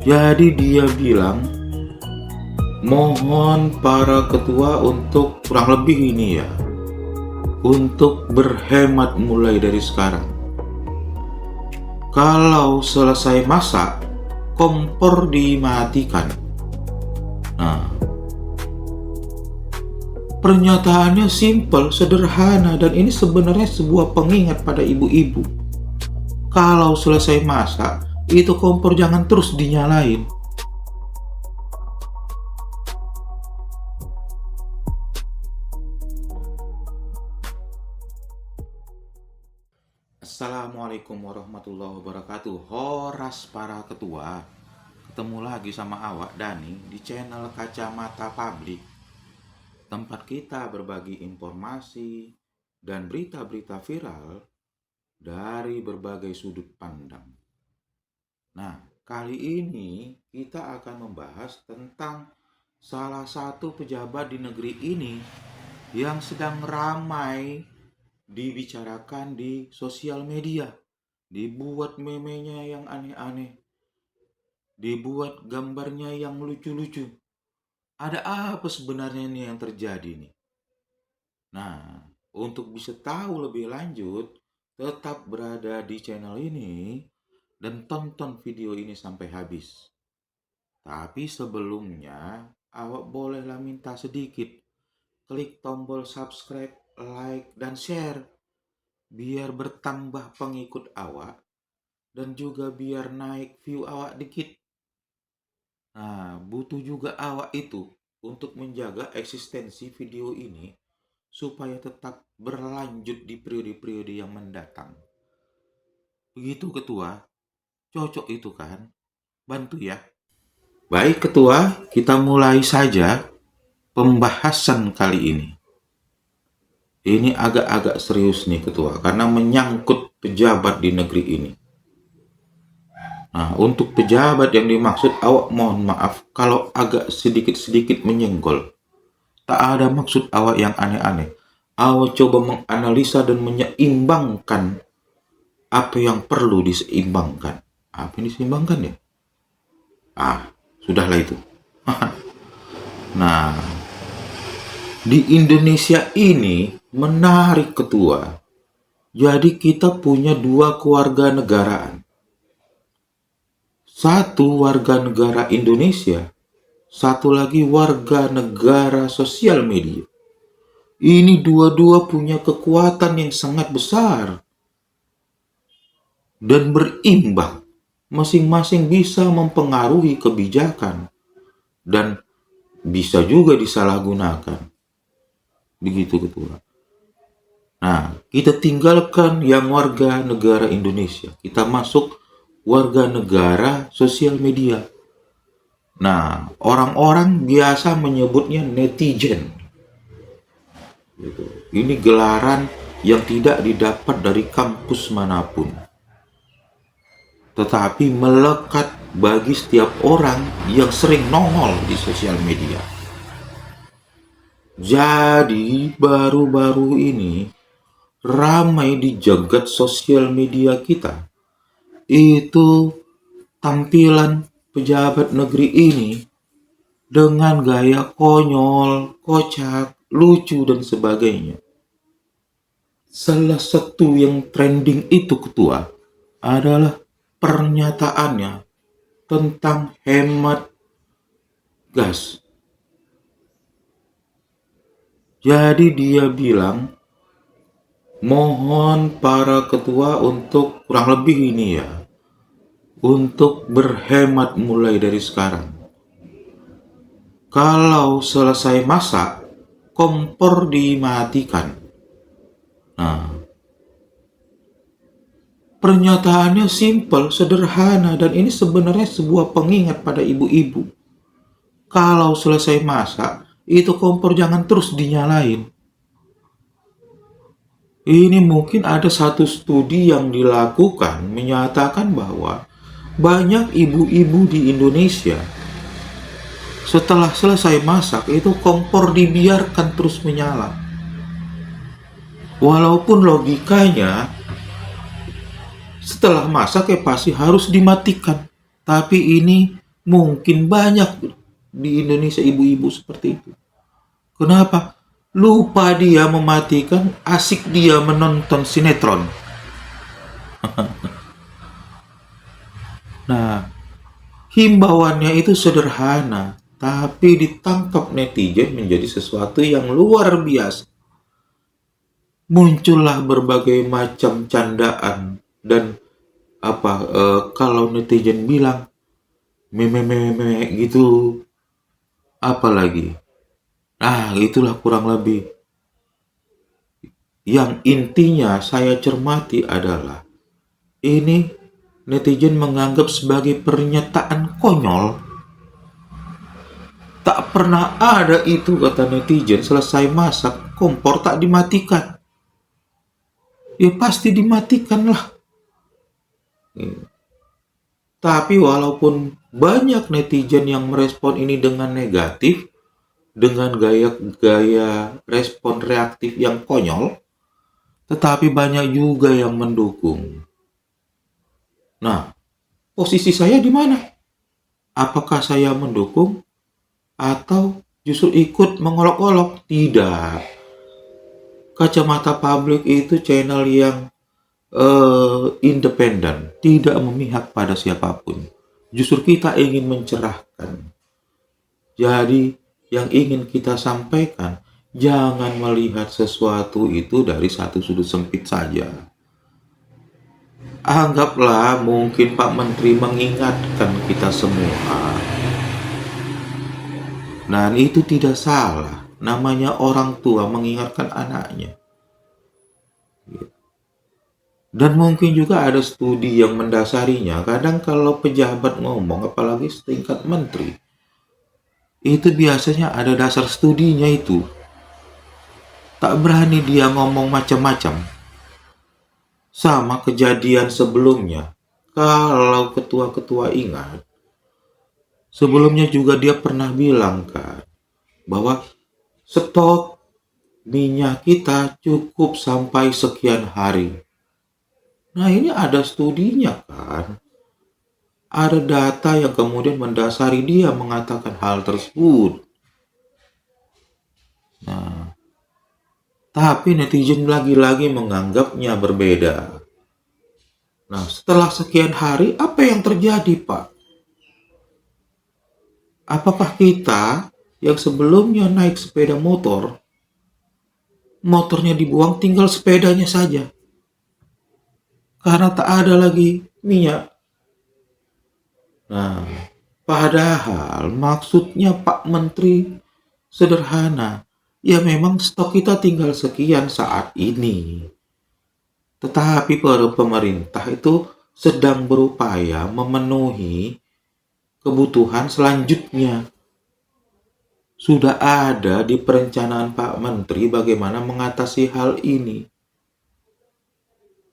Jadi dia bilang, mohon para ketua untuk kurang lebih ini ya, untuk berhemat mulai dari sekarang. Kalau selesai masak, kompor dimatikan. Nah, pernyataannya simpel, sederhana, dan ini sebenarnya sebuah pengingat pada ibu-ibu. Kalau selesai masak, itu kompor jangan terus dinyalain. Assalamualaikum warahmatullahi wabarakatuh. Horas para ketua. Ketemu lagi sama awak Dani di channel Kacamata Publik, tempat kita berbagi informasi dan berita-berita viral dari berbagai sudut pandang. Nah, kali ini kita akan membahas tentang salah satu pejabat di negeri ini yang sedang ramai dibicarakan di sosial media. Dibuat memenya yang aneh-aneh, dibuat gambarnya yang lucu-lucu. Ada apa sebenarnya nih yang terjadi nih? Nah, untuk bisa tahu lebih lanjut, tetap berada di channel ini dan tonton video ini sampai habis. Tapi sebelumnya, awak bolehlah minta sedikit. Klik tombol subscribe, like, dan share. Biar bertambah pengikut awak dan juga biar naik view awak dikit. Nah, butuh juga awak itu untuk menjaga eksistensi video ini supaya tetap berlanjut di periode-periode yang mendatang. Begitu ketua, cocok itu kan? Bantu ya. Baik ketua, kita mulai saja pembahasan kali ini. Ini agak-agak serius nih ketua, karena menyangkut pejabat di negeri ini. Nah, untuk pejabat yang dimaksud, awak mohon maaf kalau agak sedikit-sedikit menyenggol. Tak ada maksud awak yang aneh-aneh. Awak coba menganalisa dan menyeimbangkan apa yang perlu diseimbangkan. Apa yang diseimbangkan ya? Sudahlah itu. Nah, di Indonesia ini menarik ketua. Jadi kita punya dua kewarganegaraan. Satu warga negara Indonesia, satu lagi warga negara sosial media. Ini dua-dua punya kekuatan yang sangat besar dan berimbang. Masing-masing bisa mempengaruhi kebijakan dan bisa juga disalahgunakan. Begitu ketua. Nah, kita tinggalkan yang warga negara Indonesia. Kita masuk warga negara sosial media. Nah, orang-orang biasa menyebutnya netizen. Gitu. Ini gelaran yang tidak didapat dari kampus manapun, tetapi melekat bagi setiap orang yang sering nongol di sosial media. Jadi, baru-baru ini ramai di jagat sosial media kita itu tampilan pejabat negeri ini dengan gaya konyol, kocak, lucu, dan sebagainya. Salah satu yang trending itu ketua adalah pernyataannya tentang hemat gas. Jadi dia bilang, mohon para ketua untuk kurang lebih ini ya, untuk berhemat mulai dari sekarang. Kalau selesai masak, kompor dimatikan. Nah, pernyataannya simpel, sederhana, dan ini sebenarnya sebuah pengingat pada ibu-ibu. Kalau selesai masak, itu kompor jangan terus dinyalain. Ini mungkin ada satu studi yang dilakukan menyatakan bahwa banyak ibu-ibu di Indonesia setelah selesai masak itu kompor dibiarkan terus menyala. Walaupun logikanya setelah masak pasti harus dimatikan. Tapi ini Mungkin banyak di Indonesia ibu-ibu seperti itu. Kenapa? Lupa dia mematikan, asik dia menonton sinetron. Nah, himbauannya itu sederhana, tapi ditangkap netizen menjadi sesuatu yang luar biasa. Muncullah berbagai macam candaan dan kalau netizen bilang meme gitu, apalagi. Nah, itulah kurang lebih. Yang intinya saya cermati adalah ini netizen menganggap sebagai pernyataan konyol. Tak pernah ada itu, kata netizen, selesai masak kompor tak dimatikan. Ya pasti dimatikan lah. Tapi walaupun banyak netizen yang merespon ini dengan negatif, dengan gaya-gaya respon reaktif yang konyol, tetapi banyak juga yang mendukung. Nah, posisi saya di mana? Apakah saya mendukung atau justru ikut mengolok-olok? Tidak. Kacamata Publik itu channel yang independen, tidak memihak pada siapapun. Justru kita ingin mencerahkan. Jadi, yang ingin kita sampaikan, jangan melihat sesuatu itu dari satu sudut sempit saja. Anggaplah mungkin Pak Menteri mengingatkan kita semua. Dan itu tidak salah. Namanya orang tua mengingatkan anaknya. Dan mungkin juga ada studi yang mendasarinya. Kadang kalau pejabat ngomong, apalagi setingkat menteri, itu biasanya ada dasar studinya itu. Tak berani dia ngomong macam-macam. Sama kejadian sebelumnya. Kalau ketua-ketua ingat, sebelumnya juga dia pernah bilang kan, bahwa stok minyak kita cukup sampai sekian hari. Nah, ini ada studinya kan. Ada data yang kemudian mendasari dia mengatakan hal tersebut. Nah, tapi netizen lagi-lagi menganggapnya berbeda. Nah, setelah sekian hari, apa yang terjadi, Pak? Apakah kita yang sebelumnya naik sepeda motor, motornya dibuang, tinggal sepedanya saja? Karena tak ada lagi minyak. Nah, padahal maksudnya Pak Menteri sederhana. Ya memang stok kita tinggal sekian saat ini. Tetapi pemerintah itu sedang berupaya memenuhi kebutuhan selanjutnya. Sudah ada di perencanaan Pak Menteri bagaimana mengatasi hal ini.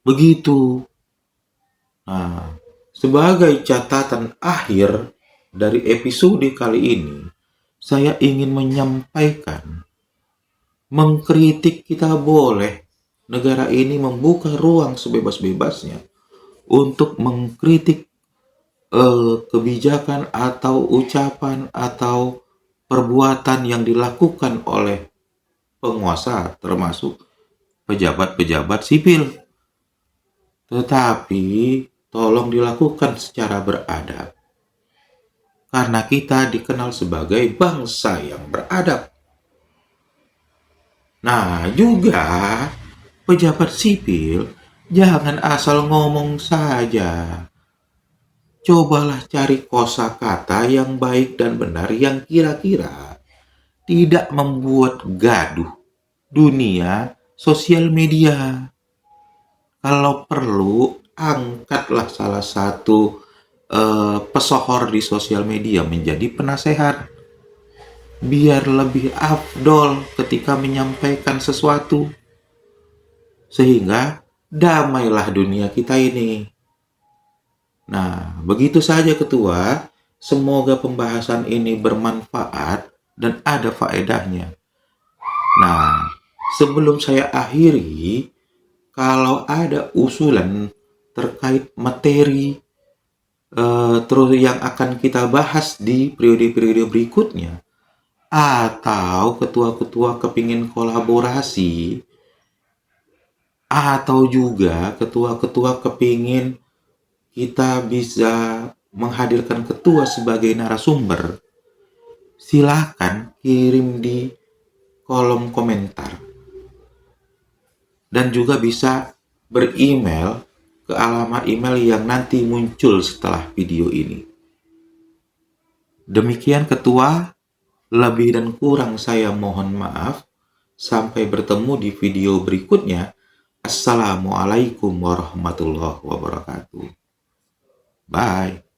Begitu. Nah, sebagai catatan akhir dari episode kali ini, saya ingin menyampaikan, mengkritik kita boleh. Negara ini membuka ruang sebebas-bebasnya untuk mengkritik kebijakan atau ucapan atau perbuatan yang dilakukan oleh penguasa, termasuk pejabat-pejabat sipil. Tetapi tolong dilakukan secara beradab. Karena kita dikenal sebagai bangsa yang beradab. Nah, juga pejabat sipil jangan asal ngomong saja. Cobalah cari kosakata yang baik dan benar yang kira-kira tidak membuat gaduh dunia sosial media. Kalau perlu, angkatlah salah satu pesohor di sosial media menjadi penasehat. Biar lebih afdol ketika menyampaikan sesuatu. Sehingga damailah dunia kita ini. Nah, begitu saja Ketua. Semoga pembahasan ini bermanfaat dan ada faedahnya. Nah, sebelum saya akhiri, kalau ada usulan terkait materi terus yang akan kita bahas di periode-periode berikutnya, atau ketua-ketua kepingin kolaborasi, atau juga ketua-ketua kepingin kita bisa menghadirkan ketua sebagai narasumber, silakan kirim di kolom komentar. Dan juga bisa beremail ke alamat email yang nanti muncul setelah video ini. Demikian ketua, lebih dan kurang saya mohon maaf. Sampai bertemu di video berikutnya. Assalamualaikum warahmatullahi wabarakatuh. Bye.